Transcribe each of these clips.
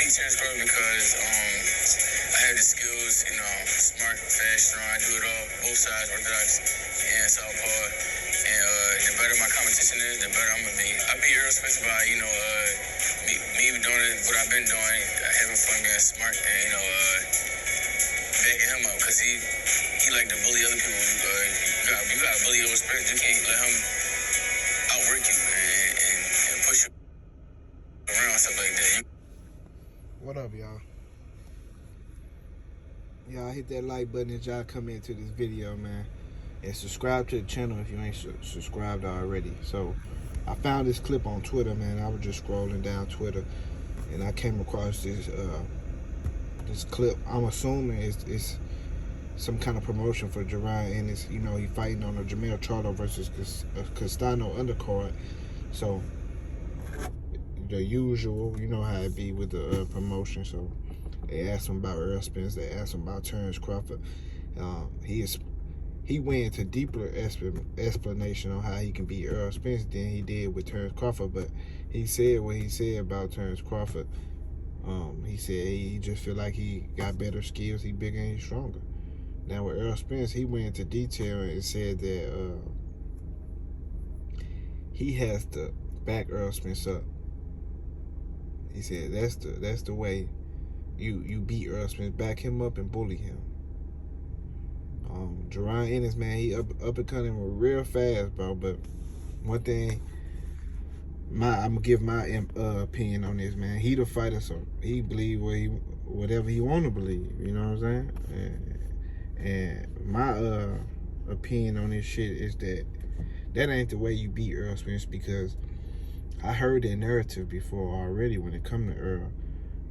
beat Terrence Crawford because I have the skills, smart, fast, strong. I do it all, both sides, orthodox and southpaw. And the better my competition is, the better I'm gonna be. I beat Errol Spence by, me doing what I've been doing, having fun, being smart, and backing him up because he like to bully other people. You got to bully Errol Spence. You can't let him outwork you and push you around, stuff like that. What up, y'all? Y'all hit that like button as y'all come into this video, man. And subscribe to the channel if you ain't subscribed already. So, I found this clip on Twitter, man. I was just scrolling down Twitter, and I came across this clip. I'm assuming it's some kind of promotion for Jaron Ennis. He fighting on a Jamel Charlo versus Castano undercard. So, the usual, you know how it be with the promotion. So they asked him about Errol Spence. They asked him about Terrence Crawford. He went into deeper explanation on how he can beat Errol Spence than he did with Terrence Crawford. But he said what he said about Terrence Crawford. He said he just feel like he got better skills. He bigger and he's stronger. Now with Errol Spence, he went into detail and said that he has to back Errol Spence up. He said that's the way you beat Errol Spence. Back him up and bully him. Jaron Ennis, man, he uppercut him real fast, bro. But one thing, I'm gonna give my opinion on this, man. He the fighter, so he believe whatever he want to believe. You know what I'm saying? And my opinion on this shit is that ain't the way you beat Errol Spence, because I heard that narrative before already when it come to Earl.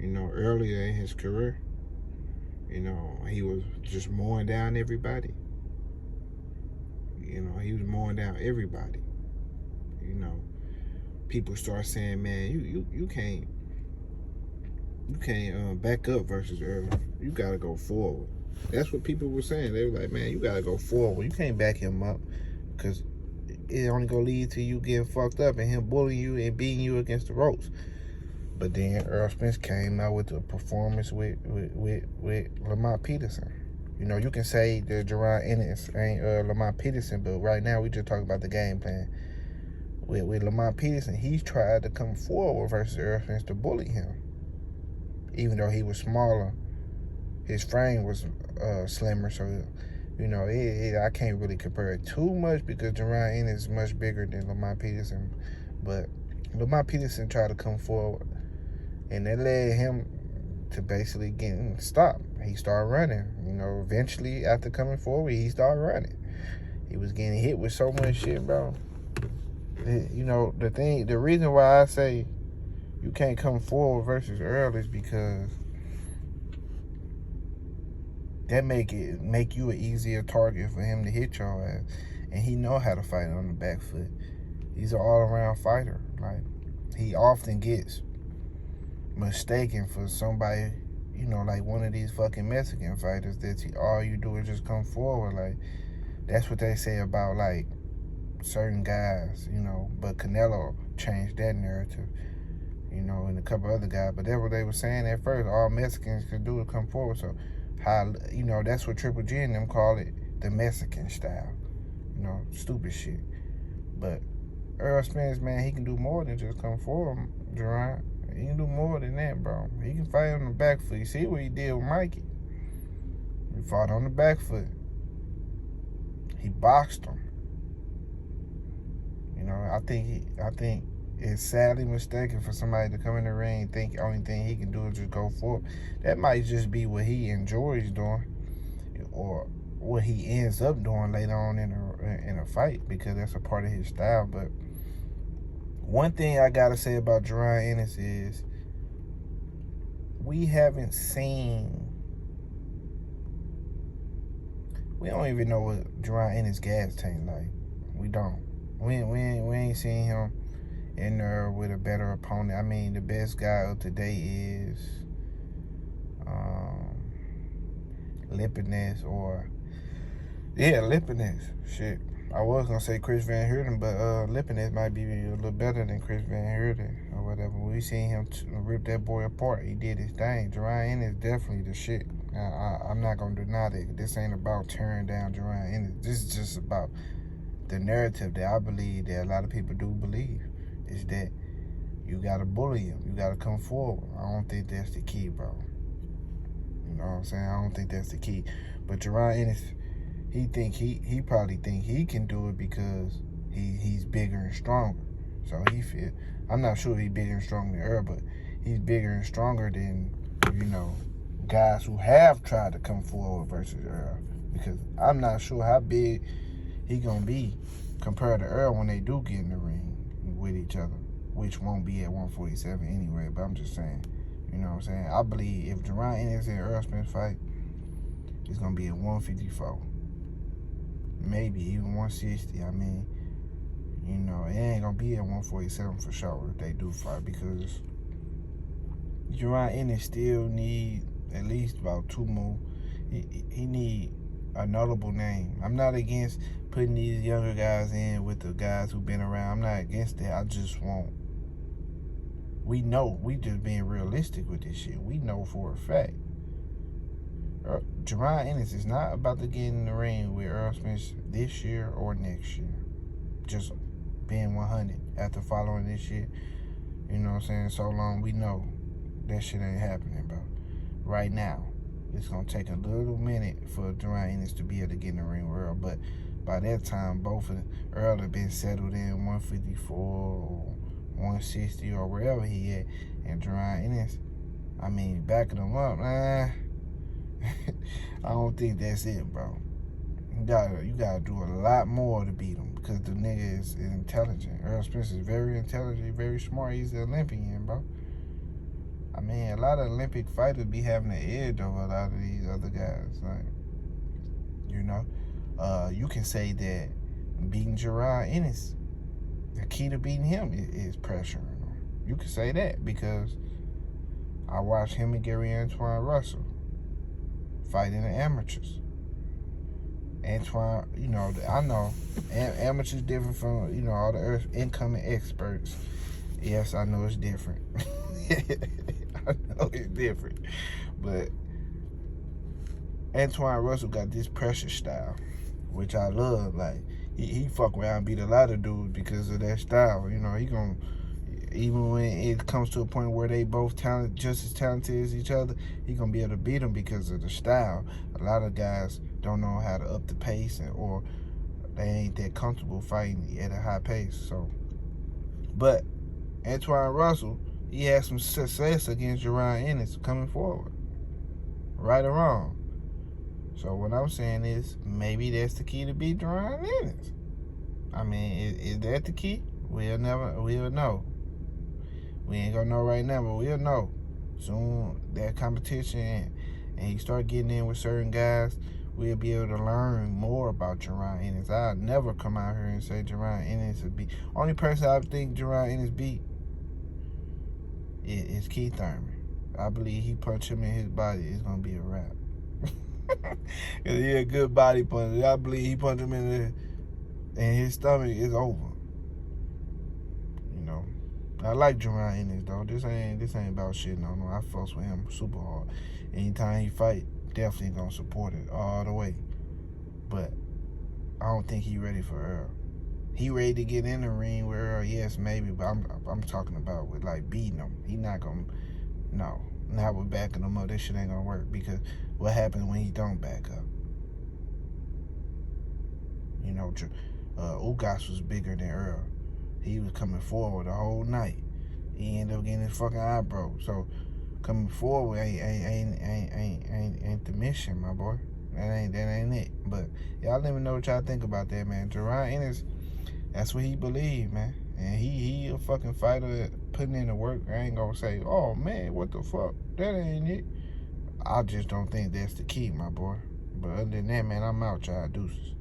Earlier in his career, he was just mowing down everybody. He was mowing down everybody. People start saying, man, you can't back up versus Earl. You gotta go forward. That's what people were saying. They were like, man, you gotta go forward. You can't back him up because it only gonna lead to you getting fucked up and him bullying you and beating you against the ropes. But then Errol Spence came out with a performance with Lamont Peterson. You can say that Jaron Ennis ain't Lamont Peterson, but right now we just talking about the game plan. With Lamont Peterson, he's tried to come forward versus Errol Spence to bully him. Even though he was smaller, his frame was slimmer, so I can't really compare it too much because Jaron Ennis is much bigger than Lamont Peterson. But Lamont Peterson tried to come forward, and that led him to basically getting stopped. He started running. Eventually, after coming forward, he started running. He was getting hit with so much shit, bro. The reason why I say you can't come forward versus Earl is because that make you an easier target for him to hit your ass. And he know how to fight on the back foot. He's an all-around fighter. Like, he often gets mistaken for somebody, like one of these fucking Mexican fighters that all you do is just come forward. Like, that's what they say about, like, certain guys, But Canelo changed that narrative, and a couple other guys. But that's what they were saying at first. All Mexicans could do is come forward. So, that's what Triple G and them call it, the Mexican style. Stupid shit. But Errol Spence, man, he can do more than just come forward, Jaron. He can do more than that, bro. He can fight on the back foot. You see what he did with Mikey? He fought on the back foot. He boxed him. I think it's sadly mistaken for somebody to come in the ring and think the only thing he can do is just go forward. That might just be what he enjoys doing, or what he ends up doing later on in a fight, because that's a part of his style. But one thing I gotta say about Jaron Ennis is we don't even know what Jaron Ennis' gas tank like. We don't. We ain't seen him in there with a better opponent. I mean, the best guy of today is Lipinets Lipinets. Shit. I was gonna say Chris Van Heerden, but Lipinets might be a little better than Chris Van Heerden or whatever. We seen him rip that boy apart. He did his thing. Jaron Ennis definitely the shit. I'm not gonna deny that. This ain't about tearing down Jaron Ennis. This is just about the narrative that I believe that a lot of people do believe is that you gotta bully him. You gotta come forward. I don't think that's the key, bro. You know what I'm saying? I don't think that's the key. But Jaron Ennis, he probably think he can do it because he's bigger and stronger. So he feel, I'm not sure if he's bigger and stronger than Errol, but he's bigger and stronger than, guys who have tried to come forward versus Errol. Because I'm not sure how big he gonna be compared to Errol when they do get in the ring with each other, which won't be at 147 anyway. But I'm just saying, you know what I'm saying? I believe if Jaron Ennis and Errol Spence fight, it's gonna be at 154. Maybe even 160. I mean, it ain't gonna be at 147 for sure if they do fight, because Jaron Ennis still need at least about 2 more. He need a notable name. I'm not against putting these younger guys in with the guys who've been around. I'm not against that. I just want. We know. We just being realistic with this shit. We know for a fact. Jaron Ennis is not about to get in the ring with Errol Spence this year or next year. Just being 100 after following this shit, you know what I'm saying, so long, we know that shit ain't happening, bro. Right now, it's going to take a little minute for Jaron Ennis to be able to get in the ring with Errol, but by that time, both of Errol have been settled in 154 or 160 or wherever he at, and Jaron Ennis, backing him up, I don't think that's it, bro. You gotta do a lot more to beat him, because the nigga is intelligent. Errol Spence is very intelligent, very smart. He's an Olympian, bro. A lot of Olympic fighters be having an edge over a lot of these other guys. Like, you can say that beating Jaron Ennis, the key to beating him is pressuring him. You can say that because I watched him and Gary Antoine Russell fighting the amateurs. Antoine, I know amateurs different from, all the incoming experts. Yes, I know it's different. I know it's different. But Antoine Russell got this pressure style, which I love. Like, he fuck around and beat a lot of dudes because of that style. He gonna, even when it comes to a point where they both just as talented as each other, he gonna be able to beat them because of the style. A lot of guys don't know how to up the pace, or they ain't that comfortable fighting at a high pace. So, but Antoine Russell, he had some success against Jaron Ennis coming forward, right or wrong. So what I'm saying is, maybe that's the key to beat Jaron Ennis. Is that the key? We'll know. We ain't gonna know right now, but we'll know soon. That competition, and he start getting in with certain guys, we'll be able to learn more about Jaron Ennis. I'll never come out here and say Jaron Ennis would be. Only person I think Jaron Ennis beat is Keith Thurman. I believe he punch him in his body, it's gonna be a wrap. Cause he a good body puncher. I believe he punch him in his stomach, it's over. I like Jaron Ennis though. This ain't about shit no more. I fucks with him super hard. Anytime he fight, definitely gonna support it all the way. But I don't think he ready for Errol. He ready to get in the ring with Errol, yes, maybe, but I'm talking about with like beating him. He not gonna, no, not with backing him up. This shit ain't gonna work, because what happens when he don't back up? Ugas was bigger than Errol. He was coming forward the whole night. He ended up getting his fucking eye broke. So coming forward ain't the mission, my boy. That ain't it. But y'all let me know what y'all think about that, man. Jaron Ennis, that's what he believe, man. And he a fucking fighter putting in the work. I ain't gonna say, oh man, what the fuck? That ain't it. I just don't think that's the key, my boy. But other than that, man, I'm out, y'all. Deuces.